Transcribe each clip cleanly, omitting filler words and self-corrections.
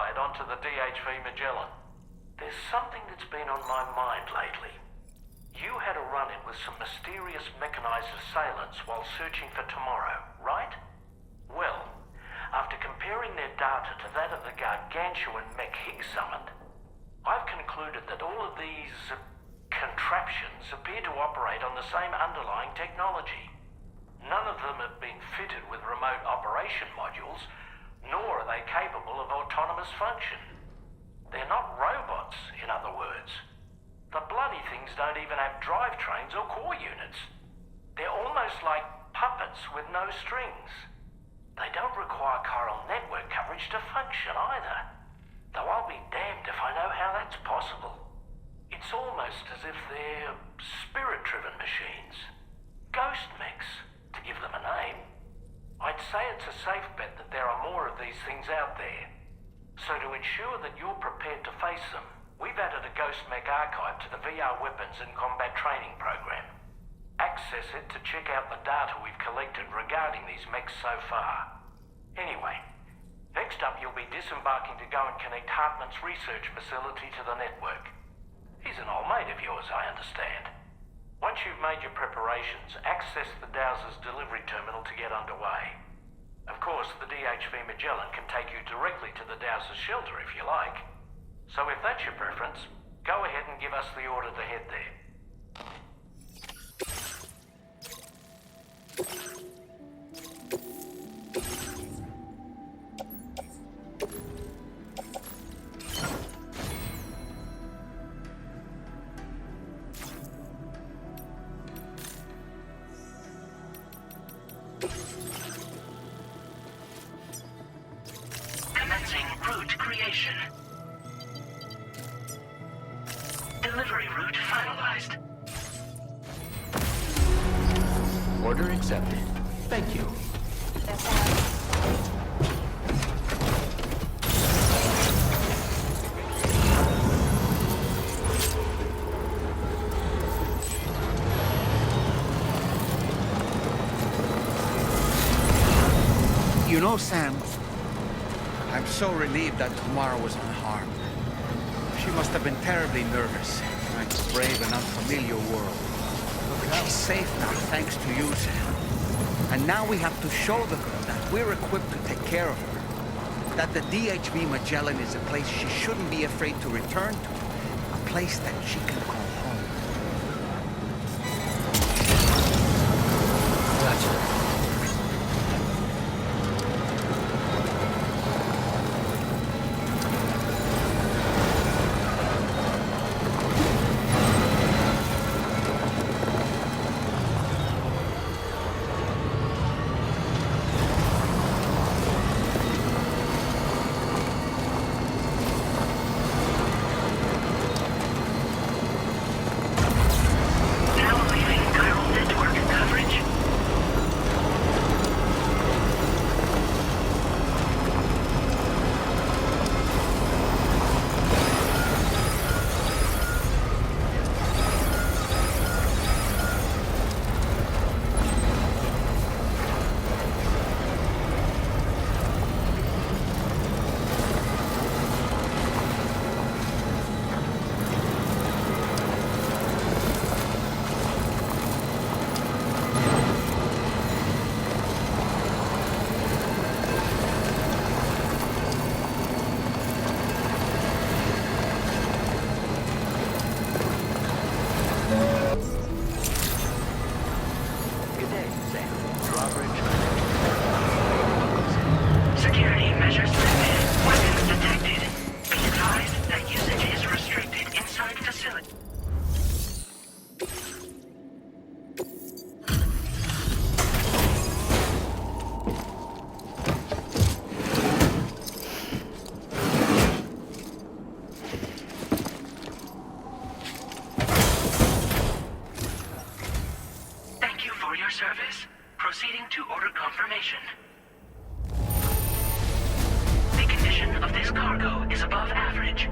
escalate onto the DHV Magellan. There's something that's been on my mind lately. You had a run-in with some mysterious mechanized assailants while searching for tomorrow, right? Well, after comparing their data to that of the gargantuan mech Higgs summoned, I've concluded that all of these contraptions appear to operate on the same underlying technology. None of them have been fitted with remote operation modules, nor are they capable of autonomous function. They're not robots, in other words. The bloody things don't even have drivetrains or core units. They're almost like puppets with no strings. They don't require chiral network coverage to function either. Though I'll be damned if I know how that's possible. It's almost as if they're spirit-driven machines. Ghost mechs, to give them a name. I'd say it's a safe bet that there are more of these things out there. So to ensure that you're prepared to face them, we've added a Ghost Mech archive to the VR Weapons and Combat Training program. Access it to check out the data we've collected regarding these mechs so far. Anyway, next up you'll be disembarking to go and connect Hartman's research facility to the network. He's an old mate of yours, I understand. Once you've made your preparations, access the Dowser's delivery terminal to get underway. Of course, the DHV Magellan can take you directly to the Dowser's shelter if you like. So if that's your preference, go ahead and give us the order to head there. Commencing route creation. Delivery route finalized. Order accepted. Thank you. You know, Sam, I'm so relieved that Tamara was unharmed. She must have been terribly nervous, trying to brave an unfamiliar world. She's safe now, thanks to you, Sam. And now we have to show the girl that we're equipped to take care of her. That the DHV Magellan is a place she shouldn't be afraid to return to. A place that she can call home. Gotcha. Security measures lifted. Weapons detected. Be advised that usage is restricted inside facility. Thank you for your service. Proceeding to order confirmation. The condition of this cargo is above average.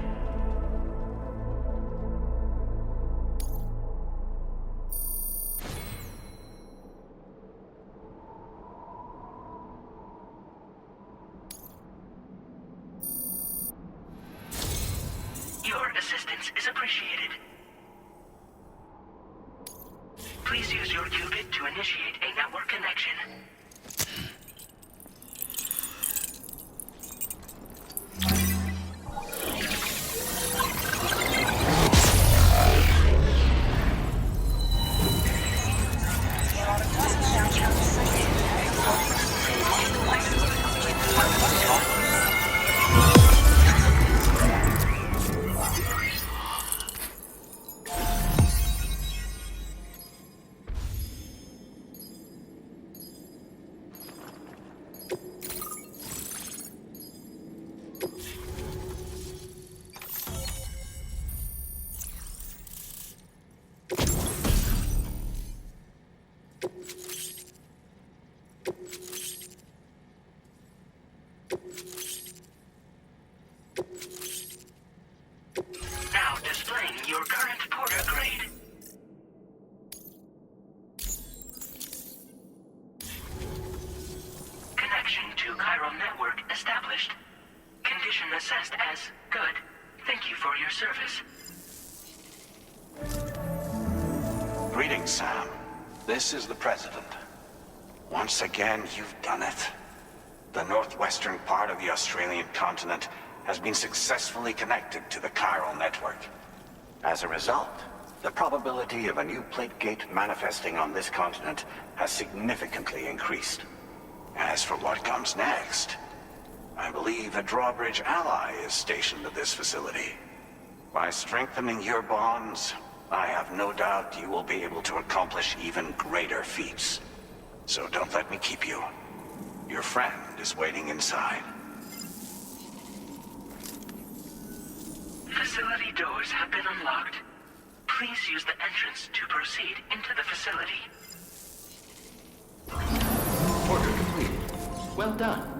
assistance is appreciated. Please use your qubit to initiate a network connection. Now displaying your current porter grade. Connection to chiral network established. Condition assessed as good. Thank you for your service. Greetings, Sam. This is the President. Once again, you've done it. The northwestern part of the Australian continent has been successfully connected to the chiral network. As a result, the probability of a new plate gate manifesting on this continent has significantly increased. As for what comes next, I believe a drawbridge ally is stationed at this facility. By strengthening your bonds, I have no doubt you will be able to accomplish even greater feats. So don't let me keep you. Your friend is waiting inside. Facility doors have been unlocked. Please use the entrance to proceed into the facility. Order completed. Well done.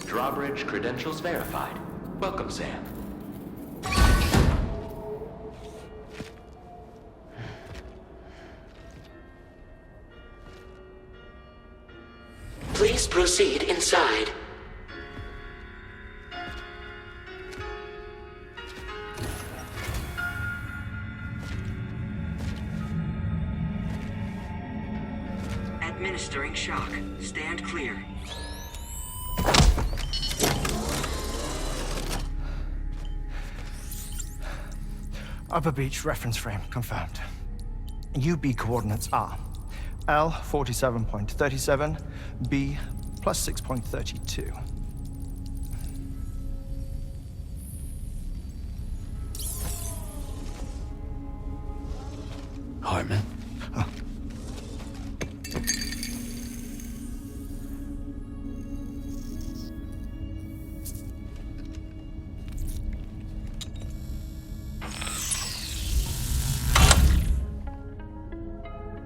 Drawbridge credentials verified. Welcome, Sam. Please proceed inside. Administering shock. Stand clear. Upper Beach reference frame confirmed. UB coordinates are L 47.37, B plus 6.32. Hartman? Huh.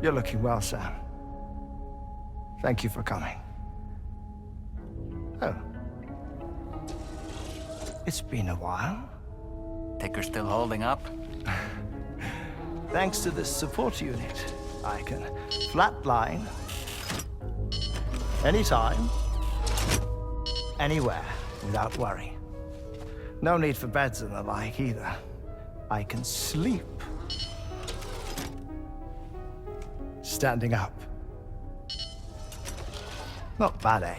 You're looking well, Sam. Thank you for coming. Oh. It's been a while. Ticker still holding up? Thanks to this support unit, I can flatline anytime, anywhere, without worry. No need for beds and the like either. I can sleep standing up. Not bad, eh?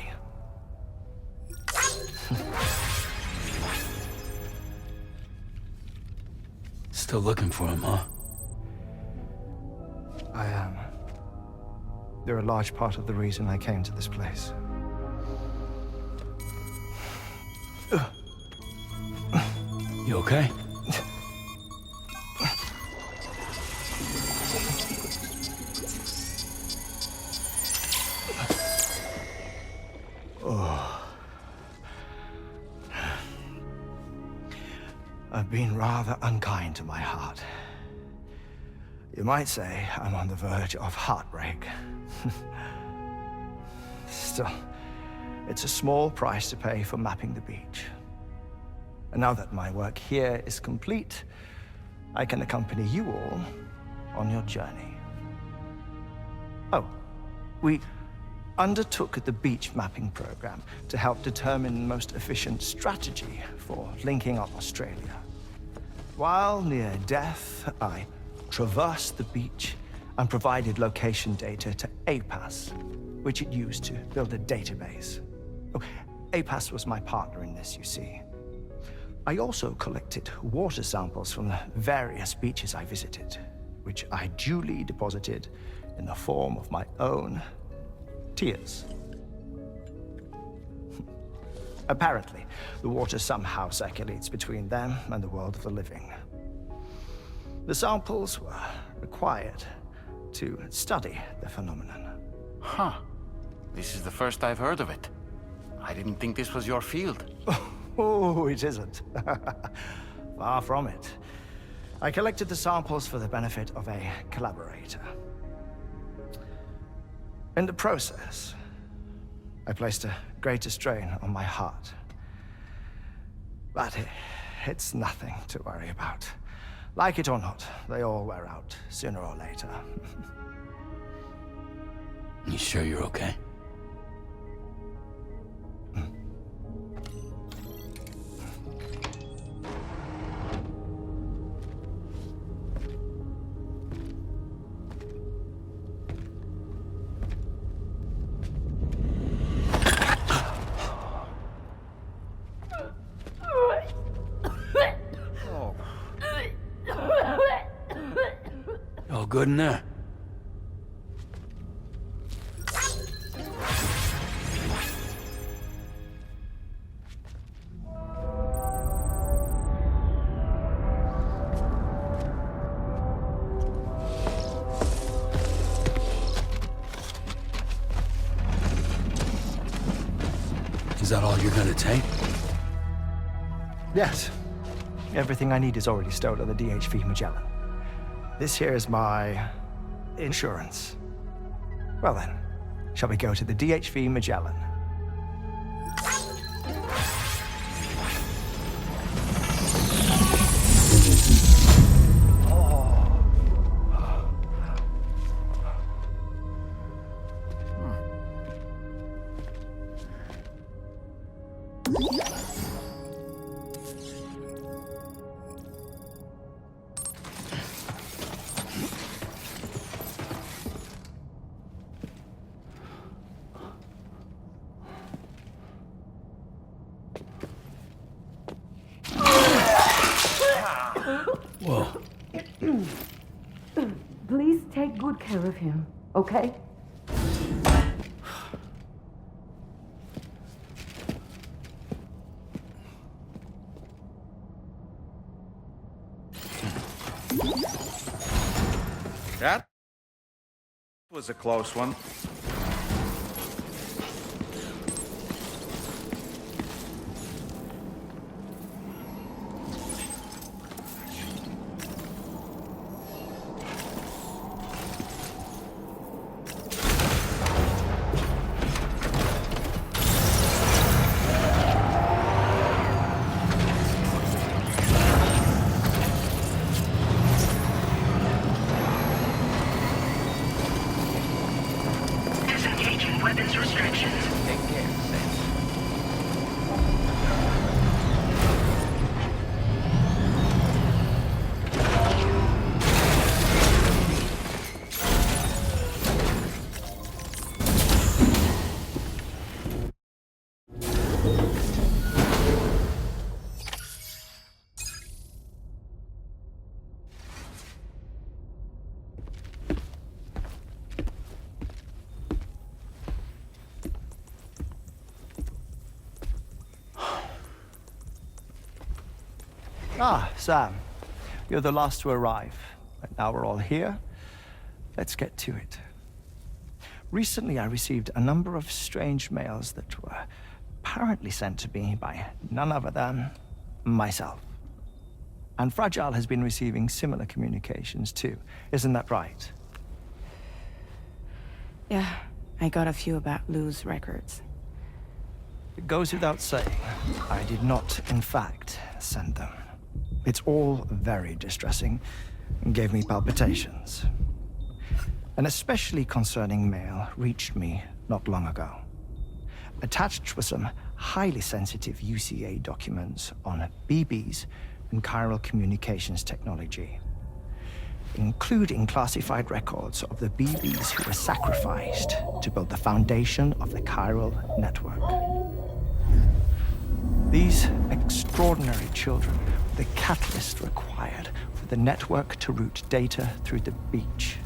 Still looking for him, huh? I am. They're a large part of the reason I came to this place. You okay? I've been rather unkind to my heart. You might say I'm on the verge of heartbreak. Still, it's a small price to pay for mapping the beach. And now that my work here is complete, I can accompany you all on your journey. Oh, we undertook the beach mapping program to help determine the most efficient strategy for linking up Australia. While near death, I traversed the beach and provided location data to APAS, which it used to build a database. Oh, APAS was my partner in this, you see. I also collected water samples from the various beaches I visited, which I duly deposited in the form of my own tears. Apparently, the water somehow circulates between them and the world of the living. The samples were required to study the phenomenon. Huh. This is the first I've heard of it. I didn't think this was your field. Oh, it isn't. Far from it. I collected the samples for the benefit of a collaborator. In the process, I placed a greater strain on my heart. But it's nothing to worry about. Like it or not, they all wear out, sooner or later. You sure you're okay? All good in there? Is that all you're gonna take? Yes. Everything I need is already stowed on the DHV Magellan. This here is my insurance. Well then, shall we go to the DHV Magellan? Whoa. Please take good care of him, okay? That was a close one. Disengaging weapons restrictions. Take care, Sam. Ah, Sam. You're the last to arrive. And now we're all here. Let's get to it. Recently, I received a number of strange mails that were apparently sent to me by none other than myself. And Fragile has been receiving similar communications too. Isn't that right? Yeah, I got a few about Lou's records. It goes without saying, I did not, in fact, send them. It's all very distressing and gave me palpitations. An especially concerning mail reached me not long ago. Attached were some highly sensitive UCA documents on BBs and chiral communications technology, including classified records of the BBs who were sacrificed to build the foundation of the chiral network. These extraordinary children were the catalyst required for the network to route data through the beach.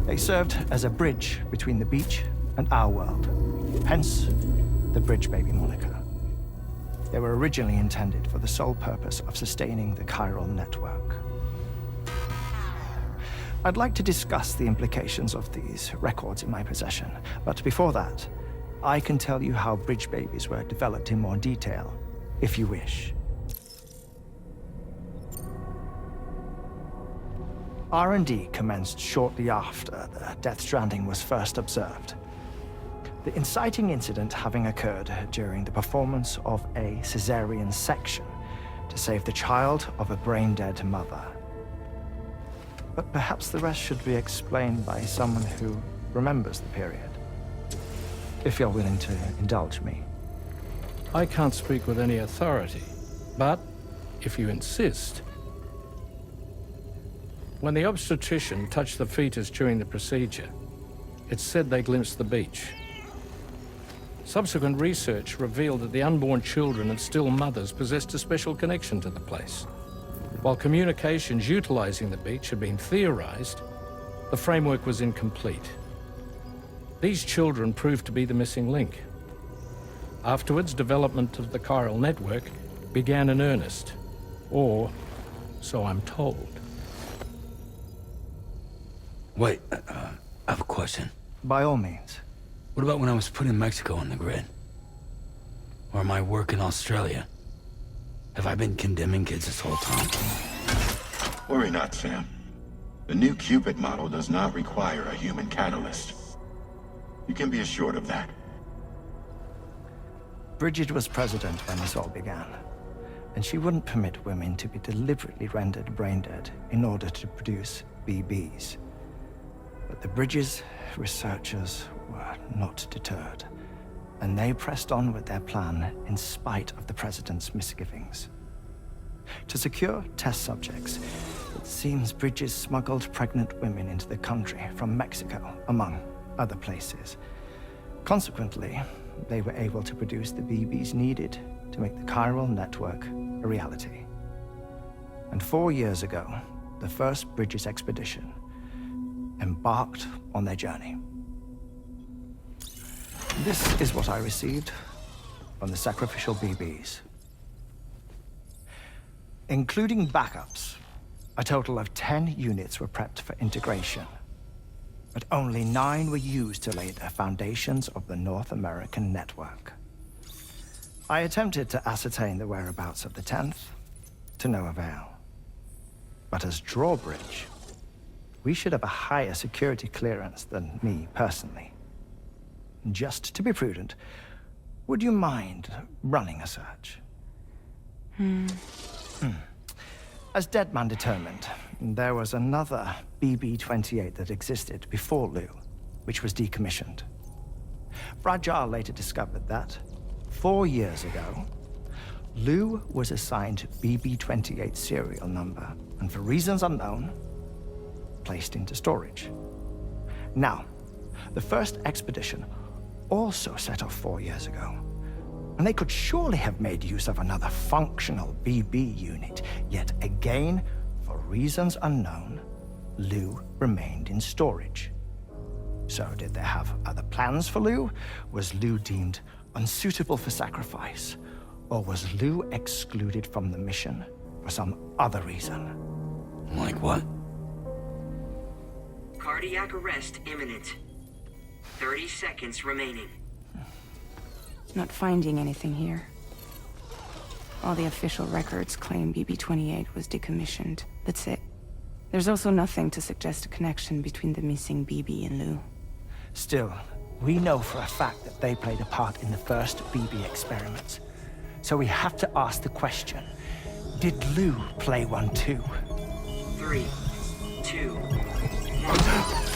They served as a bridge between the beach and our world, hence the Bridge Baby moniker. They were originally intended for the sole purpose of sustaining the chiral network. I'd like to discuss the implications of these records in my possession, but before that, I can tell you how Bridge Babies were developed in more detail, if you wish. R&D commenced shortly after the Death Stranding was first observed. The inciting incident having occurred during the performance of a cesarean section to save the child of a brain-dead mother. But perhaps the rest should be explained by someone who remembers the period. If you're willing to indulge me. I can't speak with any authority, but if you insist. When the obstetrician touched the fetus during the procedure, it's said they glimpsed the beach. Subsequent research revealed that the unborn children and still mothers possessed a special connection to the place. While communications utilizing the beach had been theorized, the framework was incomplete. These children proved to be the missing link. Afterwards, development of the chiral network began in earnest, or so I'm told. Wait, I have a question. By all means. What about when I was putting Mexico on the grid? Or my work in Australia? Have I been condemning kids this whole time? Worry not, Sam. The new Cupid model does not require a human catalyst. You can be assured of that. Bridget was president when this all began, and she wouldn't permit women to be deliberately rendered brain-dead in order to produce BBs. But the Bridges researchers were not deterred, and they pressed on with their plan in spite of the president's misgivings. To secure test subjects, it seems Bridges smuggled pregnant women into the country from Mexico, among other places. Consequently, they were able to produce the BBs needed to make the chiral network a reality. And 4 years ago, the first Bridges expedition embarked on their journey. This is what I received from the sacrificial BBs. Including backups, a total of 10 units were prepped for integration, but only 9 were used to lay the foundations of the North American network. I attempted to ascertain the whereabouts of the 10th, to no avail. But as drawbridge, we should have a higher security clearance than me personally. Just to be prudent, would you mind running a search? As Deadman determined, there was another BB-28 that existed before Lou, which was decommissioned. Fragile later discovered that, 4 years ago, Lou was assigned BB-28 serial number, and for reasons unknown, placed into storage. Now, the first expedition also set off 4 years ago, and they could surely have made use of another functional BB unit, yet again, for reasons unknown, Lou remained in storage. So did they have other plans for Lou? Was Lou deemed unsuitable for sacrifice? Or was Lou excluded from the mission for some other reason? Like what? Cardiac arrest imminent. 30 seconds remaining. Not finding anything here. All the official records claim BB-28 was decommissioned. That's it. There's also nothing to suggest a connection between the missing BB and Lou. Still, we know for a fact that they played a part in the first BB experiments. So we have to ask the question, did Lou play one too? 3, 2, 1.